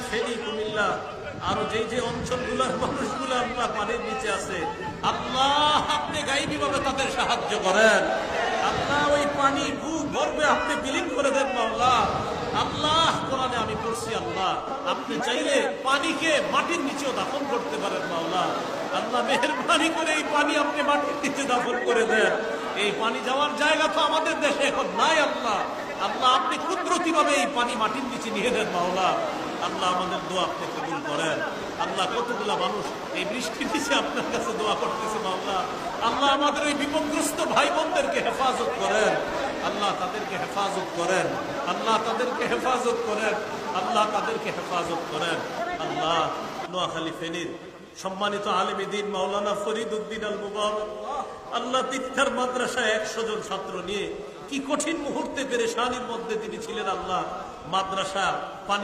ফেনী, কুমিল্লা, আরো যে অঞ্চলগুলোর মানুষগুলো আল্লাহ পানির নিচে আছে, আল্লাহ আপনি গায়েবী ভাবে তাদের সাহায্য করেন। আল্লাহ ওই পানি ভূগর্ভে আপনি বিলীন করে দেন মাওলা। আল্লাহ কোরআনে আমি পড়ছি, আল্লাহ আপনি চাইলে পানিকে মাটির নিচেও দাফন করতে পারেন মাওলা। আল্লাহ মেহেরবানি করে এই পানি আপনি মাটির নিচে দাফন করে দেন। এই পানি যাওয়ার জায়গা তো আমাদের দেশে এখন নাই আল্লাহ। আল্লাহ আপনি কুদরতি ভাবে এই পানি মাটির নিচে নিয়ে দেন মাওলা। আল্লাহ আমাদের দোয়া আপনি কবুল করেন। আল্লাহ কতগুলা মানুষ এই বৃষ্টির নিচে আপনার কাছে দোয়া করতেছে মাওলা। আল্লাহ আমাদের ওই বিপদগ্রস্ত ভাই বোনদেরকে হেফাজত করেন। আল্লাহ তাদেরকে হেফাজত করেন। আল্লাহ তাদেরকে হেফাজত করেন। আল্লাহ তাদেরকে হেফাজত করেন। আল্লাহ নোয়াখালী ফেনীর সম্মানিত আলেমে দ্বীন মাওলানা ফরিদ উদ্দিন আল মুবারক আল্লাহ তিক্তার মাদ্রাসায় 100 জন ছাত্র নিয়ে কি কঠিন মুহূর্তে পেরেশানির মধ্যে তিনি ছিলেন। আল্লাহ মাদ্রাসা